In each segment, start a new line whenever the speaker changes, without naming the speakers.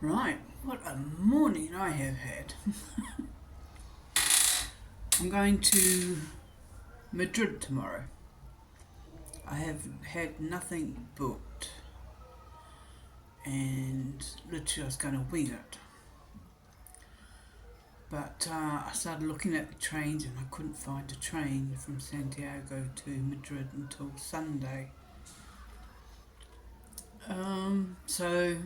Right, what a morning I have had. I'm going to Madrid tomorrow. I have had nothing booked and literally I was going to wing it. But I started looking at the trains and I couldn't find a train from Santiago to Madrid until Sunday. So,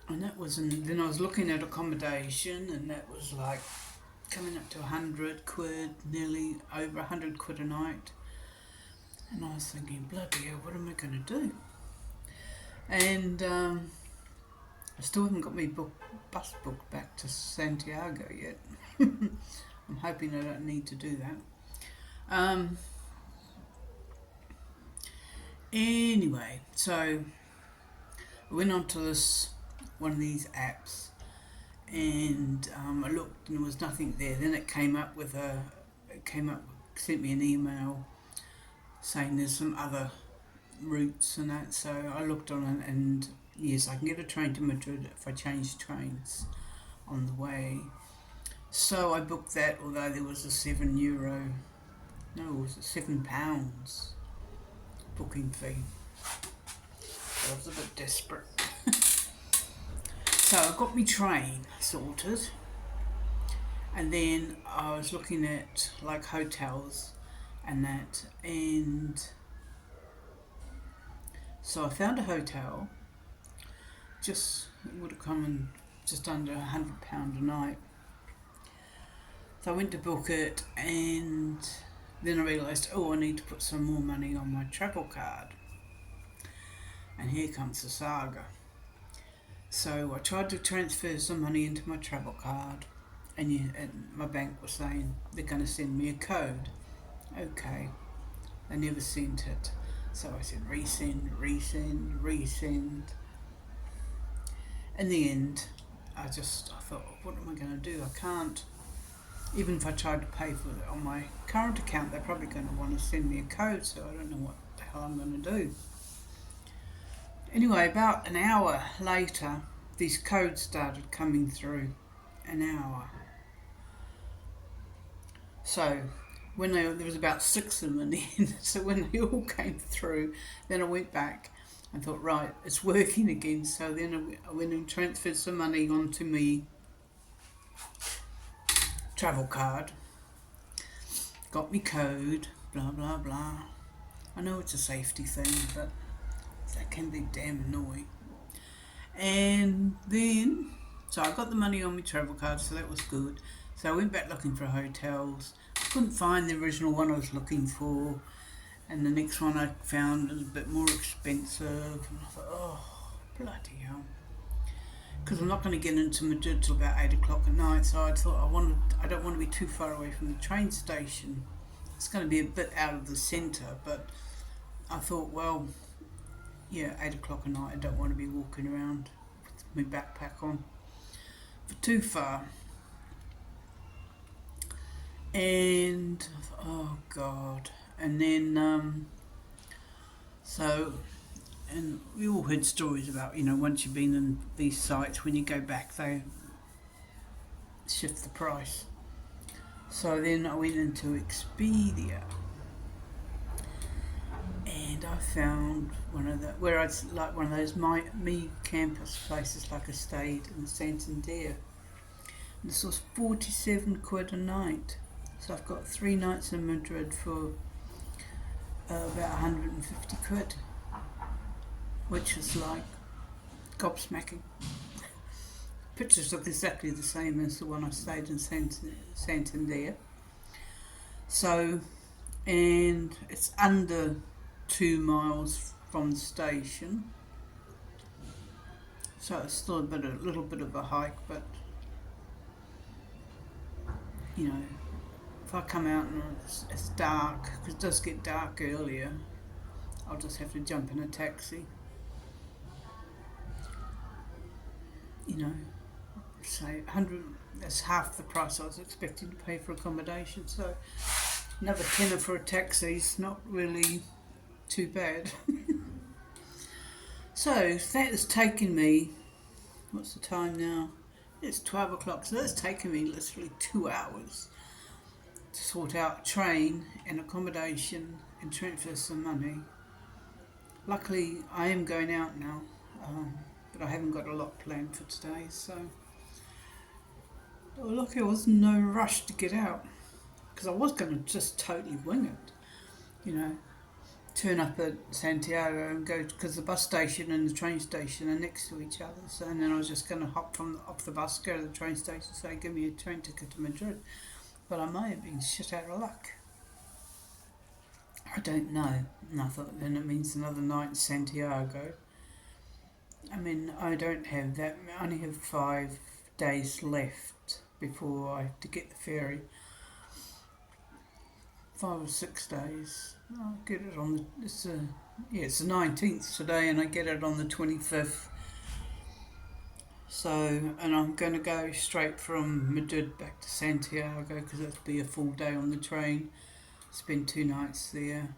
and that was, then I was looking at accommodation and that was like coming up to 100 quid, nearly over 100 quid a night. And I was thinking, bloody hell, what am I going to do? And I still haven't got my bus booked back to Santiago yet. I'm hoping I don't need to do that. Anyway, so I went onto this one of these apps and I looked and there was nothing there. Then it came up, sent me an email saying there's some other routes and that. So I looked on it and yes, I can get a train to Madrid if I change trains on the way. So I booked that, although there was a €7, no, it was £7 booking fee. I was a bit desperate. So I got my train sorted, and then I was looking at like hotels and that, and so I found a hotel. Just it would have come in just under £100 a night. So I went to book it, and then I realised, oh, I need to put some more money on my travel card. And here comes the saga. So I tried to transfer some money into my travel card, and my bank was saying they're going to send me a code. Okay, they never sent it. So I said resend. In the end, I thought, what am I going to do? I can't. Even if I tried to pay for it on my current account, they're probably going to want to send me a code, so I don't know what the hell I'm going to do. Anyway, about an hour later, these codes started coming through. An hour. So when there was about 6 of them in the end, so when they all came through, then I went back and thought, right, it's working again. So then I went and transferred some money onto me travel card, got me code, blah blah blah. I know it's a safety thing, but that can be damn annoying. And then, so I got the money on my travel card, so that was good. So I went back looking for hotels. I couldn't find the original one I was looking for, and the next one I found was a bit more expensive. And I thought, oh, bloody hell. Because I'm not going to get into Madrid till about 8 o'clock at night, so I thought I don't want to be too far away from the train station. It's going to be a bit out of the centre, but I thought, well, yeah, 8 o'clock at night, I don't want to be walking around with my backpack on for too far. And oh god, and then so, and we all heard stories about, once you've been in these sites, when you go back they shift the price. So then I went into Expedia and I found where it's like one of those me campus places, like I stayed in Santander. And this was 47 quid a night. So I've got 3 nights in Madrid for about 150 quid, which is like gobsmacking. Pictures look exactly the same as the one I stayed in Santander. So, and it's under 2 miles from the station. So it's still a little bit of a hike, but if I come out and it's dark, because it does get dark earlier, I'll just have to jump in a taxi. Say 100, that's half the price I was expecting to pay for accommodation, so another tenner for a taxi is not really too bad. So that has taken me, what's the time now? It's 12 o'clock, so that's taken me literally 2 hours to sort out train and accommodation and transfer some money. Luckily, I am going out now, but I haven't got a lot planned for today, so lucky I was no rush to get out because I was going to just totally wing it, you know, turn up at Santiago and go because the bus station and the train station are next to each other. So, and then I was just going to hop off the bus, go to the train station, say, "Give me a train ticket to Madrid." But I may have been shit out of luck. I don't know. And I thought then it means another night in Santiago. I mean, I don't have that. I only have 5 days left before I have to get the ferry. 5 or 6 days. I'll get it on the. It's the 19th today, and I get it on the 25th. So, and I'm going to go straight from Madrid back to Santiago because it'll be a full day on the train. Spend 2 nights there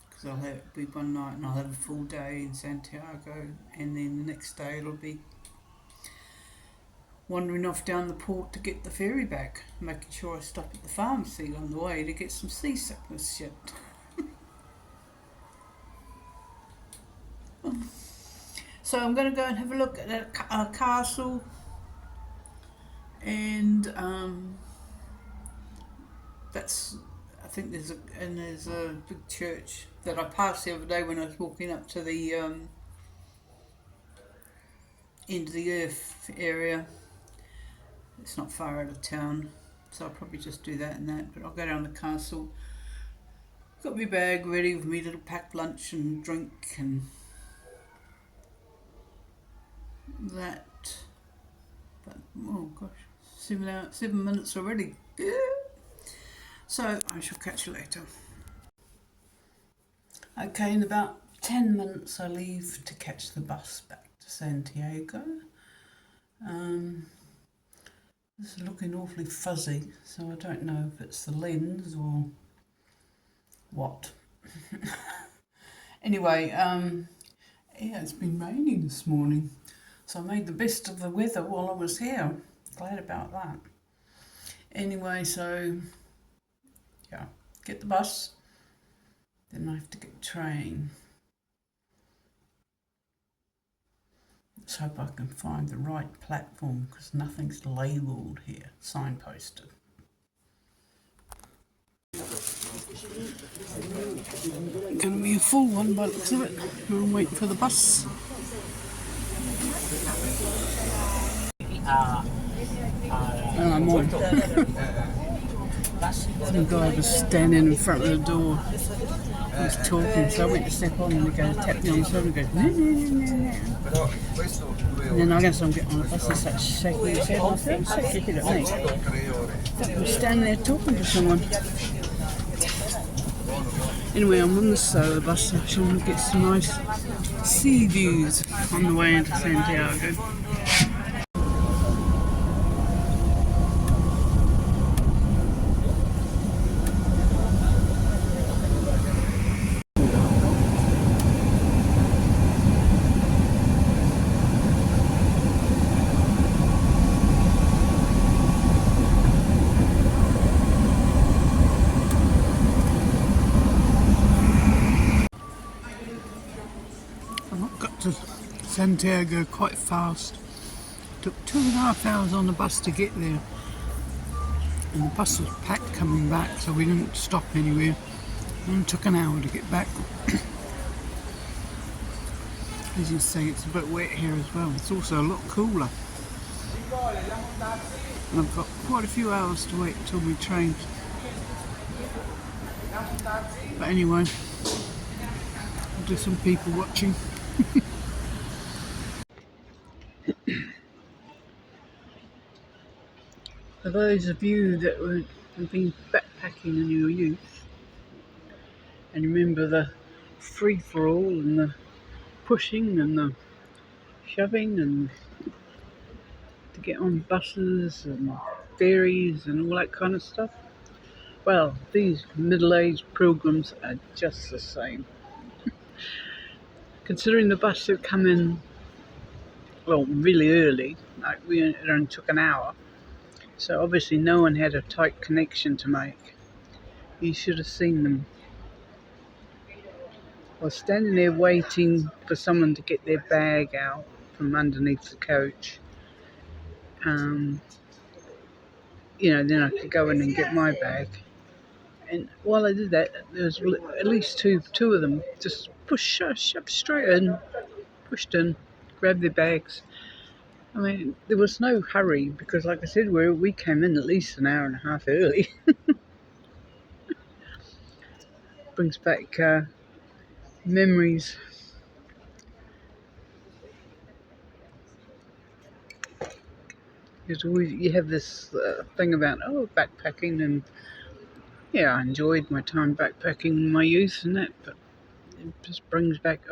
because I'll have it be one night and I'll have a full day in Santiago, and then the next day it'll be wandering off down the port to get the ferry back, making sure I stop at the pharmacy on the way to get some seasickness shit. So I'm going to go and have a look at a castle, and that's. I think there's a big church that I passed the other day when I was walking up to the end of the earth area. It's not far out of town, so I'll probably just do that and that. But I'll go down to the castle. Got my bag ready with me little packed lunch and drink and that. But oh gosh, 7 minutes already. Yeah. So I shall catch you later. Okay, in about 10 minutes I leave to catch the bus back to Santiago. This is looking awfully fuzzy, so I don't know if it's the lens or what. Anyway, yeah, it's been raining this morning, so I made the best of the weather while I was here. Glad about that. Anyway, so yeah, get the bus, then I have to get the train. Let's hope I can find the right platform because nothing's labelled here, signposted. Going to be a full one by the looks of it. I'm waiting for the bus. And I'm on. Some guy was standing in front of the door. He was talking, so I went to step on and he goes, tap me on the shoulder and goes, no, no, no, no, no. And then I guess I'm getting on the bus and starts shaking his head. I said, don't shake your head at me. I was standing there talking to someone. Anyway, I'm on the side of the bus section to get some nice sea views on the way into Santiago. To Santiago quite fast. Took 2.5 hours on the bus to get there, and the bus was packed coming back, so we didn't stop anywhere, and it took an hour to get back. As you see, it's a bit wet here as well. It's also a lot cooler, and I've got quite a few hours to wait until we train. But anyway, I'll do some people watching. For those of you that have been backpacking in your youth and remember the free-for-all and the pushing and the shoving and to get on buses and ferries and all that kind of stuff, well, these middle-aged pilgrims are just the same. considering the bus had come in, well, really early, like it only took an hour. So obviously no one had a tight connection to make. You should have seen them. I was standing there waiting for someone to get their bag out from underneath the coach. Then I could go in and get my bag. And while I did that, there was at least two of them just shoved straight in, pushed in, grabbed their bags. I mean, there was no hurry because, like I said, we came in at least an hour and a half early. Brings back memories. You have this thing about backpacking, and yeah, I enjoyed my time backpacking in my youth and that, but it just brings back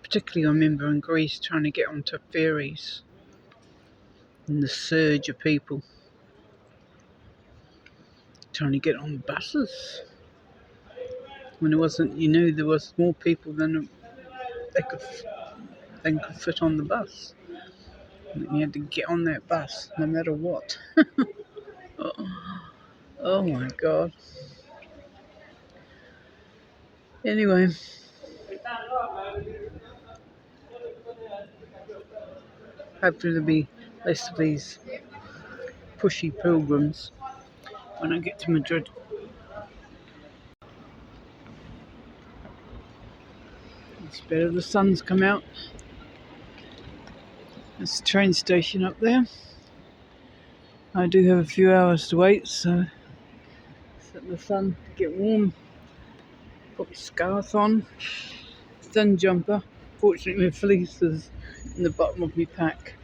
particularly I remember in Greece trying to get onto ferries and the surge of people trying to get on buses when there was more people than they could fit on the bus. And you had to get on that bus no matter what. Oh my God. Anyway, hopefully there'll be less of these pushy pilgrims when I get to Madrid. It's better the sun's come out. There's a train station up there. I do have a few hours to wait, so sit in the sun, get warm, put my scarf on, sun jumper. Fortunately my fleece is in the bottom of my pack,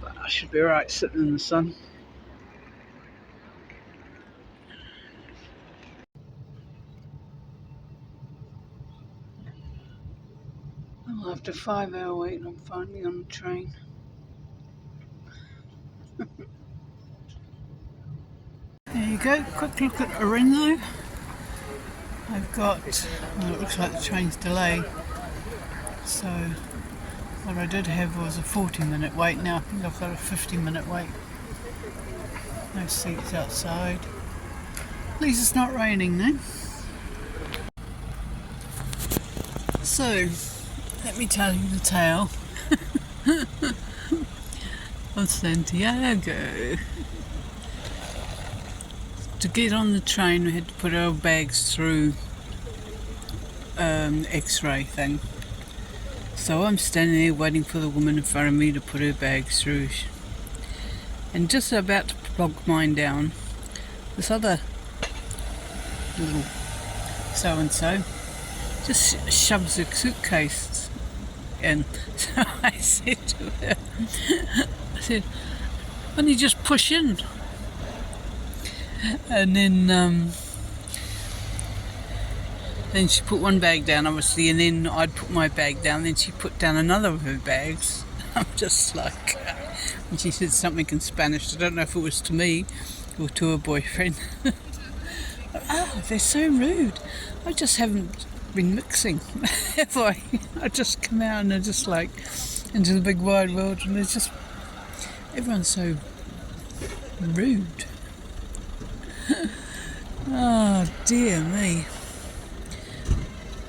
but I should be alright sitting in the sun. Well, after a 5-hour wait, I'm finally on the train. There you go, quick look at Orenlo. I've got, it looks like the train's delayed, so what I did have was a 40-minute wait. Now I think I've got a 50-minute wait. No seats outside. At least it's not raining then. So, let me tell you the tale of Santiago. To get on the train, we had to put our bags through the X-ray thing. So I'm standing there waiting for the woman in front of me to put her bags through. And just about to plug mine down, this other little so-and-so just shoves her suitcase in. So I said to her, why don't you just push in? And then she put one bag down, obviously, and then I'd put my bag down, then she put down another of her bags. I'm just like, and she said something in Spanish. I don't know if it was to me or to her boyfriend. They're so rude. I just haven't been mixing, have I? I just come out and they're just like into the big wide world, and there's just everyone's so rude. Oh dear me.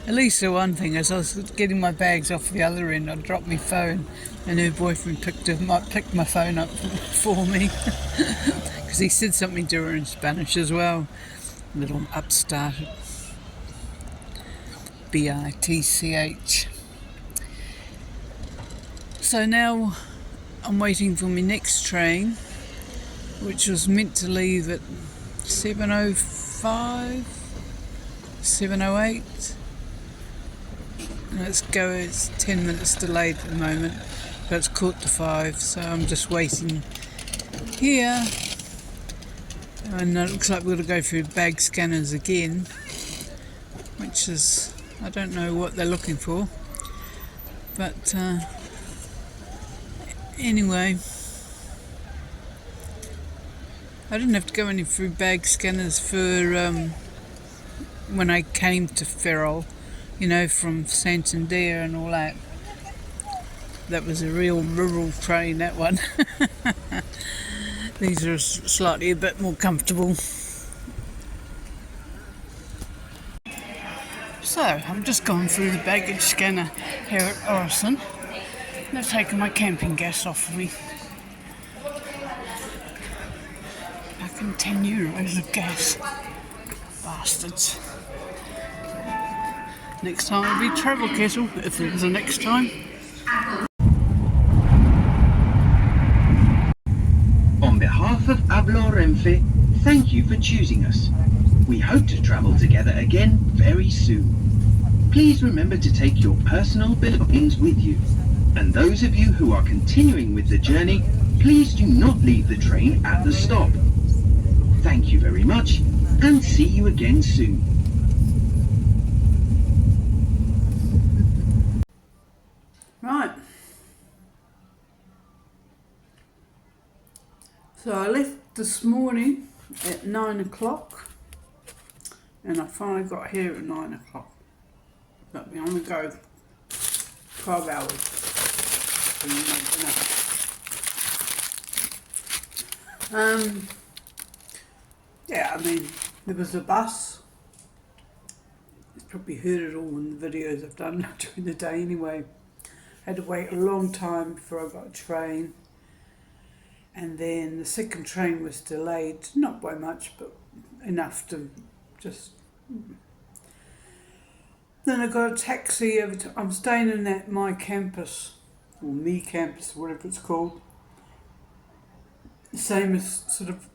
At least the one thing, as I was getting my bags off the other end, I dropped my phone and her boyfriend picked my phone up for me because he said something to her in Spanish as well. Little upstart. BITCH. So now I'm waiting for my next train, which was meant to leave at 7:05, 7:08. It's 10 minutes delayed at the moment, but it's 4:45, so I'm just waiting here. And it looks like we're going to go through bag scanners again, which is, I don't know what they're looking for, but anyway, I didn't have to go any through bag scanners for when I came to Ferrol, you know, from Santander and all that. That was a real rural train, that one. These are slightly a bit more comfortable. So, I'm just gone through the baggage scanner here at Orison. They've taken my camping gas off of me. Back in €10 of gas. Bastards. Next time it'll be travel kettle, if there is a next time.
On behalf of Hablo Renfe, thank you for choosing us. We hope to travel together again very soon. Please remember to take your personal belongings with you. And those of you who are continuing with the journey, please do not leave the train at the stop. Thank you very much, and see you again soon.
Right. So I left this morning at 9 o'clock and I finally got here at 9 o'clock. But we only go 12 hours. Yeah, I mean, there was a bus. You've probably heard it all in the videos I've done during the day anyway. Had to wait a long time before I got a train. And then the second train was delayed, not by much, but enough to just... Then I got a taxi over to... I'm staying in that My Campus, or Me Campus, whatever it's called. The same as sort of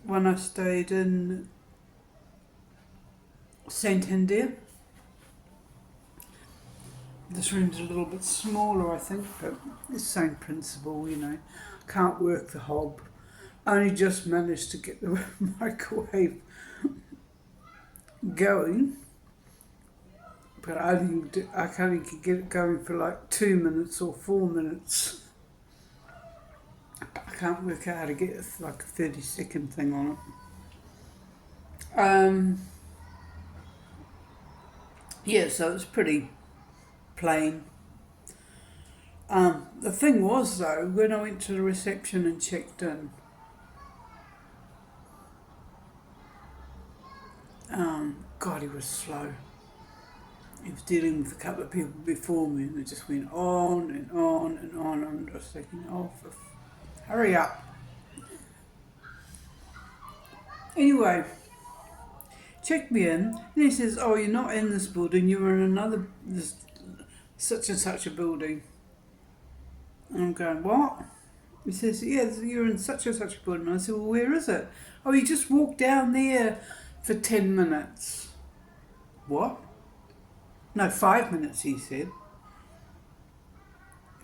when I stayed in Santander. This room's a little bit smaller, I think, but it's the same principle, you know. Can't work the hob. Only just managed to get the microwave going, but I can't even get it going for like 2 minutes or 4 minutes. I can't work out how to get like a 30-second thing on it. Yeah, so it's pretty plain. The thing was though, when I went to the reception and checked in, God, he was slow. He was dealing with a couple of people before me and it just went on and on and on. I'm just thinking, oh, hurry up. Anyway, checked me in and he says, oh, you're not in this building, you're in another, this such and such a building. And I'm going, what? He says, yeah, you're in such and such a building. I said, well, where is it? Oh, you just walk down there for 10 minutes. What? No, 5 minutes, he said.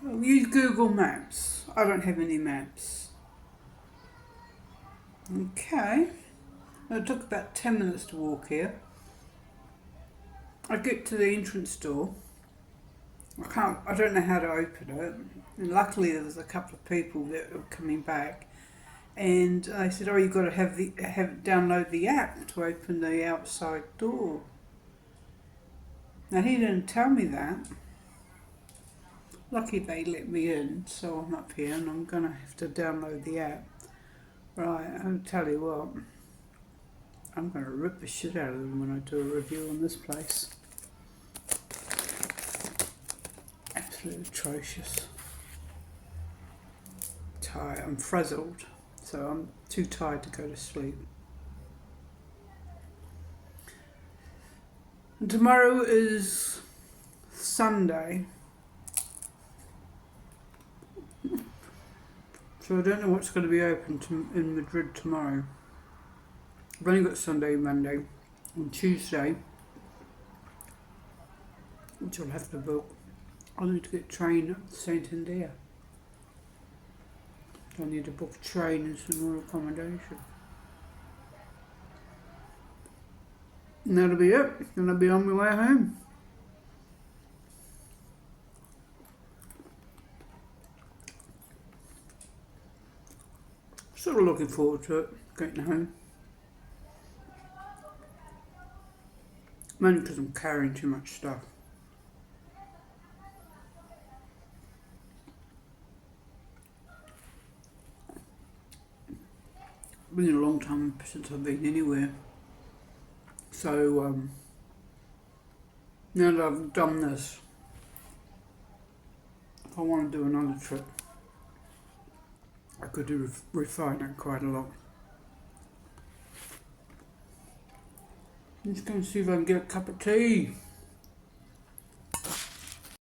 Well, use Google Maps. I don't have any maps. Okay. Well, it took about 10 minutes to walk here. I get to the entrance door. I don't know how to open it. And luckily there was a couple of people that were coming back. And I said, oh, you've got to download the app to open the outside door. Now he didn't tell me that. Lucky they let me in, so I'm up here and I'm going to have to download the app. Right, I'll tell you what. I'm going to rip the shit out of them when I do a review on this place. Absolutely atrocious. Tired, I'm frazzled, so I'm too tired to go to sleep. And tomorrow is Sunday, so I don't know what's going to be open in Madrid tomorrow. I've only got Sunday, Monday, and Tuesday, which I'll have to book. I'll need to get a train up to Santander. I need to book a train and some more accommodation. And that'll be it. And I'll be on my way home. Sort of looking forward to it, getting home. Mainly because I'm carrying too much stuff. been a long time since I've been anywhere. So now that I've done this, if I want to do another trip, I could refine it quite a lot. I'm just going to see if I can get a cup of tea.